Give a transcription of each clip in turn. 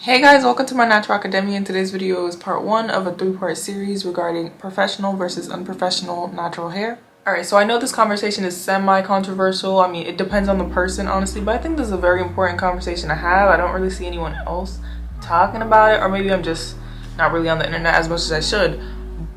Hey guys, welcome to my Natural Academia, and today's video is part 1 of a 3-part series regarding professional versus unprofessional natural hair. Alright, so I know this conversation is semi-controversial. I mean, it depends on the person, honestly, but I think this is a very important conversation to have. I don't really see anyone else talking about it, or maybe I'm just not really on the internet as much as I should.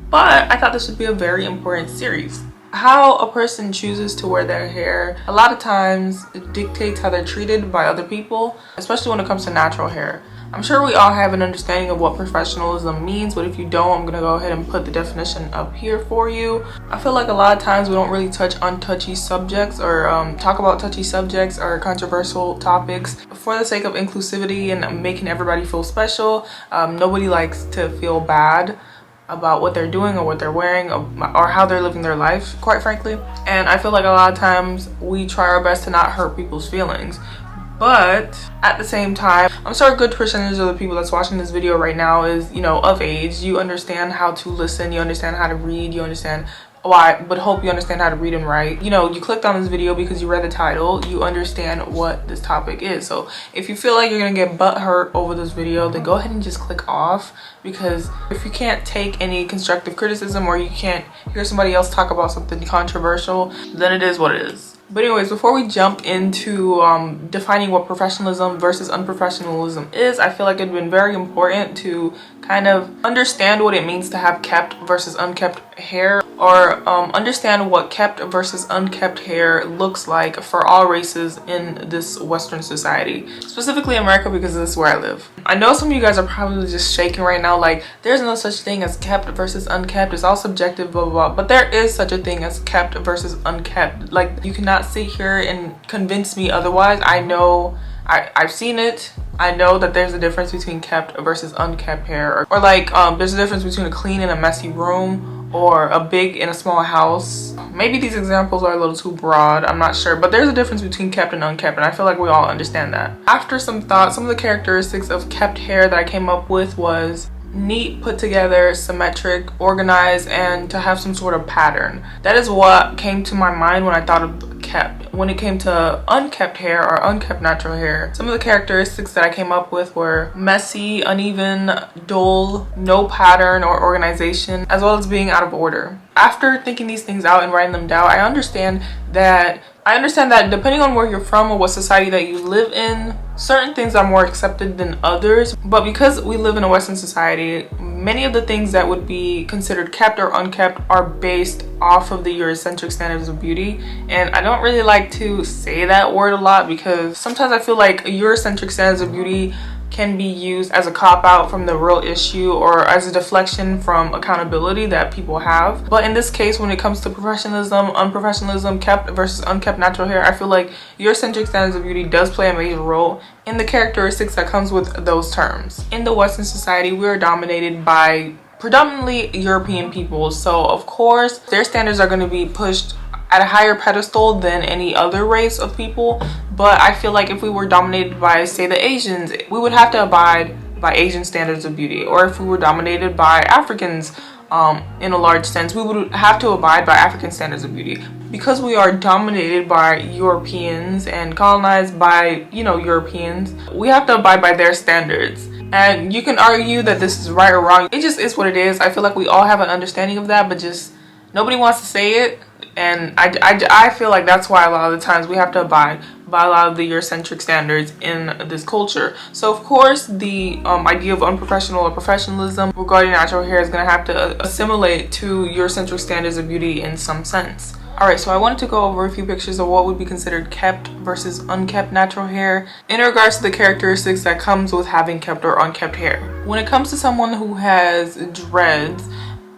But I thought this would be a very important series. How a person chooses to wear their hair a lot of times it dictates how they're treated by other people, especially when it comes to natural hair. I'm sure we all have an understanding of what professionalism means, but if you don't, I'm gonna go ahead and put the definition up here for you. I feel like a lot of times we don't really touch on touchy subjects or talk about touchy subjects or controversial topics for the sake of inclusivity and making everybody feel special. Nobody likes to feel bad about what they're doing or what they're wearing or how they're living their life, quite frankly. And I feel like a lot of times we try our best to not hurt people's feelings. But at the same time, I'm sure a good percentage of the people that's watching this video right now is, of age. You understand how to listen, you understand how to read, you understand, but hope you understand how to read and write. You clicked on this video because you read the title, you understand what this topic is. So if you feel like you're gonna get butt hurt over this video, then go ahead and just click off, because if you can't take any constructive criticism or you can't hear somebody else talk about something controversial, then it is what it is. But anyways, before we jump into defining what professionalism versus unprofessionalism is, I feel like it'd been very important to kind of understand what it means to have kept versus unkept hair, or understand what kept versus unkept hair looks like for all races in this Western society, specifically America, because this is where I live. I know some of you guys are probably just shaking right now, like there's no such thing as kept versus unkept, it's all subjective, blah blah blah. But there is such a thing as kept versus unkept. Like, you cannot sit here and convince me otherwise. I know, I've seen it. I know that there's a difference between kept versus unkept hair, or like there's a difference between a clean and a messy room, or a big and a small house. Maybe these examples are a little too broad, I'm not sure, but there's a difference between kept and unkept, and I feel like we all understand that. After some thought, some of the characteristics of kept hair that I came up with was neat, put together, symmetric, organized, and to have some sort of pattern. That is what came to my mind when I thought of kept. When it came to unkept hair or unkept natural hair, some of the characteristics that I came up with were messy, uneven, dull, no pattern or organization, as well as being out of order. After thinking these things out and writing them down, I understand that depending on where you're from or what society that you live in, certain things are more accepted than others. But because we live in a Western society, many of the things that would be considered kept or unkept are based off of the Eurocentric standards of beauty. And I don't really like to say that word a lot, because sometimes I feel like Eurocentric standards of beauty can be used as a cop-out from the real issue, or as a deflection from accountability that people have. But in this case, when it comes to professionalism, unprofessionalism, kept versus unkept natural hair, I feel like Eurocentric standards of beauty does play a major role in the characteristics that comes with those terms. In the Western society, we are dominated by predominantly European people, so of course their standards are going to be pushed at a higher pedestal than any other race of people. But I feel like if we were dominated by, say, the Asians, we would have to abide by Asian standards of beauty. Or if we were dominated by Africans, in a large sense, we would have to abide by African standards of beauty. Because we are dominated by Europeans and colonized by, Europeans, we have to abide by their standards. And you can argue that this is right or wrong. It just is what it is. I feel like we all have an understanding of that, but just nobody wants to say it. And I feel like that's why a lot of the times we have to abide by a lot of the Eurocentric standards in this culture. So of course the idea of unprofessional or professionalism regarding natural hair is going to have to assimilate to Eurocentric standards of beauty in some sense. Alright, so I wanted to go over a few pictures of what would be considered kept versus unkept natural hair in regards to the characteristics that comes with having kept or unkept hair. When it comes to someone who has dreads,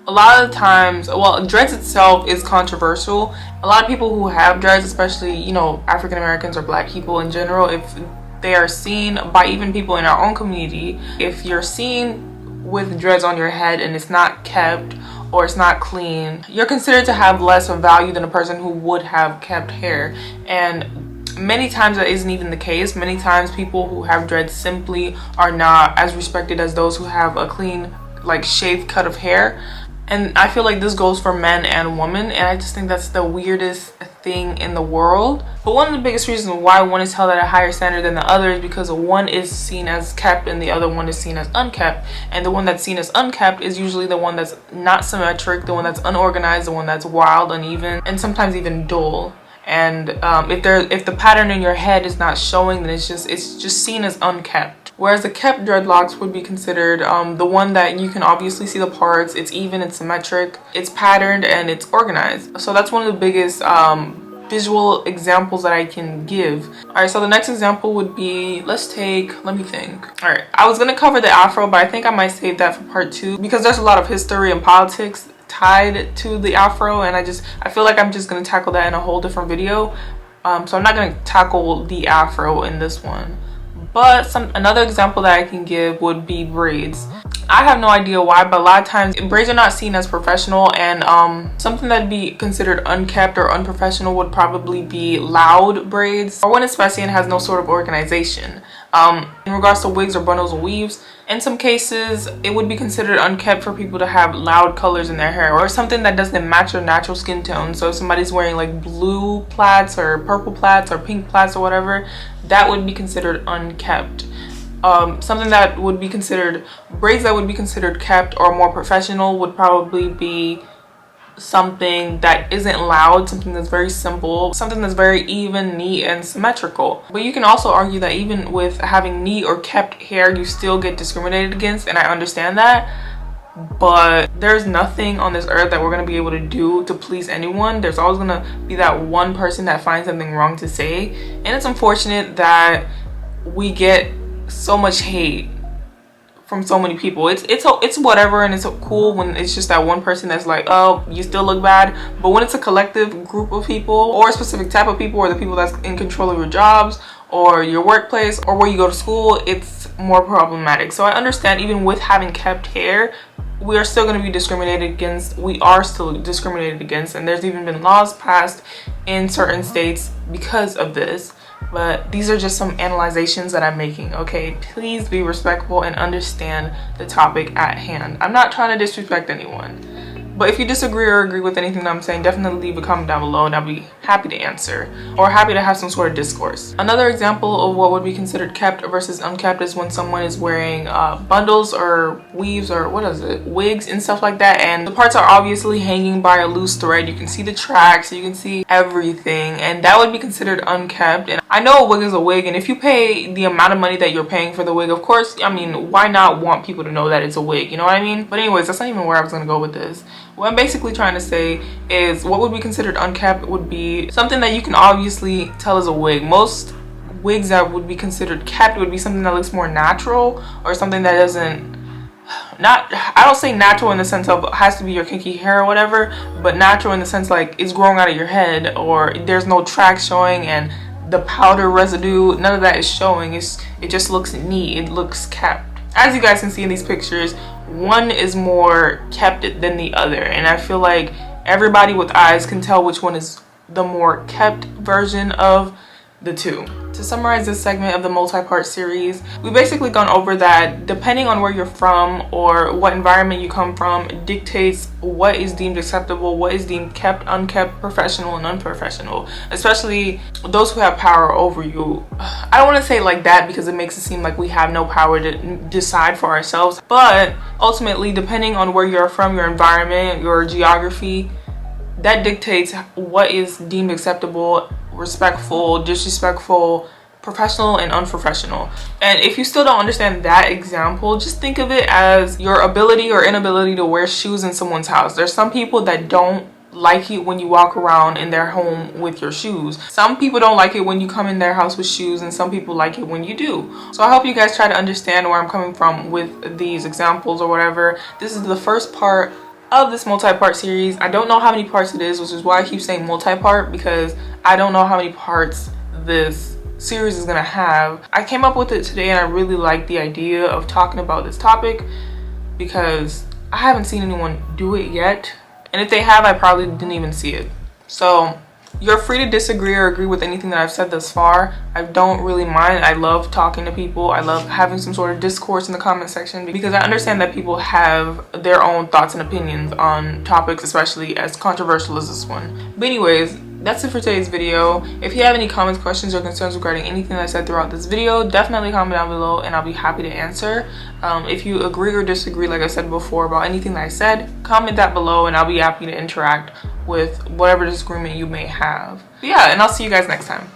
a lot of times, well, dreads itself is controversial. A lot of people who have dreads, especially, African Americans or black people in general, if they are seen by even people in our own community, if you're seen with dreads on your head and it's not kept or it's not clean, you're considered to have less of value than a person who would have kept hair. And many times that isn't even the case. Many times people who have dreads simply are not as respected as those who have a clean, like, shaved cut of hair. And I feel like this goes for men and women, and I just think that's the weirdest thing in the world. But one of the biggest reasons why one is held at a higher standard than the other is because one is seen as kept and the other one is seen as unkept. And the one that's seen as unkept is usually the one that's not symmetric, the one that's unorganized, the one that's wild, uneven, and sometimes even dull. And if the pattern in your head is not showing, then it's just seen as unkept. Whereas the kept dreadlocks would be considered the one that you can obviously see the parts, it's even, it's symmetric, it's patterned, and it's organized. So that's one of the biggest visual examples that I can give. Alright, so the next example would be, let me think. Alright, I was gonna cover the afro, but I think I might save that for part 2 because there's a lot of history and politics tied to the afro, and I feel like I'm just gonna tackle that in a whole different video. So I'm not gonna tackle the afro in this one. But another example that I can give would be braids. I have no idea why, but a lot of times braids are not seen as professional, and something that'd be considered unkept or unprofessional would probably be loud braids, or when it's messy and has no sort of organization. In regards to wigs or bundles or weaves, in some cases it would be considered unkept for people to have loud colors in their hair or something that doesn't match their natural skin tone. So if somebody's wearing like blue plaits or purple plaits or pink plaits or whatever, that would be considered unkept. Something that would be considered braids that would be considered kept or more professional would probably be something that isn't loud, something that's very simple, something that's very even, neat, and symmetrical. But you can also argue that even with having neat or kept hair, you still get discriminated against, and I understand that. But there's nothing on this earth that we're going to be able to do to please anyone. There's always going to be that one person that finds something wrong to say, and it's unfortunate that we get so much hate from so many people. It's whatever, and it's cool when it's just that one person that's like, oh, you still look bad. But when it's a collective group of people, or a specific type of people, or the people that's in control of your jobs or your workplace or where you go to school, it's more problematic. So I understand even with having kept hair, we are still going to be discriminated against. We are still discriminated against, and there's even been laws passed in certain states because of this. But these are just some analyzations that I'm making, okay? Please be respectful and understand the topic at hand. I'm not trying to disrespect anyone. But if you disagree or agree with anything that I'm saying, definitely leave a comment down below and I'll be happy to answer or happy to have some sort of discourse. Another example of what would be considered kept versus unkept is when someone is wearing bundles or weaves or wigs and stuff like that, and the parts are obviously hanging by a loose thread. You can see the tracks, you can see everything, and that would be considered unkept. And I know a wig is a wig, and if you pay the amount of money that you're paying for the wig, of course, I mean, why not want people to know that it's a wig, you know what I mean? But anyways, that's not even where I was gonna go with this. What I'm basically trying to say is what would be considered unkept would be something that you can obviously tell is a wig. Most wigs that would be considered kept would be something that looks more natural, or something that doesn't, I don't say natural in the sense of it has to be your kinky hair or whatever, but natural in the sense like it's growing out of your head, or there's no tracks showing and the powder residue, none of that is showing. It just looks neat, it looks kept. As you guys can see in these pictures, one is more kept than the other, and I feel like everybody with eyes can tell which one is the more kept version of the two. To summarize this segment of the multi-part series, we basically gone over that depending on where you're from or what environment you come from, it dictates what is deemed acceptable, what is deemed kept, unkept, professional, and unprofessional, especially those who have power over you. I don't want to say it like that because it makes it seem like we have no power to decide for ourselves, but ultimately, depending on where you're from, your environment, your geography, that dictates what is deemed acceptable, respectful, disrespectful, professional, and unprofessional. And if you still don't understand that example, just think of it as your ability or inability to wear shoes in someone's house. There's some people that don't like it when you walk around in their home with your shoes. Some people don't like it when you come in their house with shoes, and some people like it when you do. So I hope you guys try to understand where I'm coming from with these examples or whatever. This is the first part of this multi-part series. I don't know how many parts it is, which is why I keep saying multi-part, because I don't know how many parts this series is gonna have. I came up with it today and I really like the idea of talking about this topic because I haven't seen anyone do it yet, and if they have, I probably didn't even see it. So you're free to disagree or agree with anything that I've said thus far. I don't really mind. I love talking to people. I love having some sort of discourse in the comment section because I understand that people have their own thoughts and opinions on topics, especially as controversial as this one. But anyways, that's it for today's video. If you have any comments, questions, or concerns regarding anything that I said throughout this video, definitely comment down below and I'll be happy to answer. If you agree or disagree, like I said before, about anything that I said, comment that below and I'll be happy to interact with whatever disagreement you may have. But yeah, and I'll see you guys next time.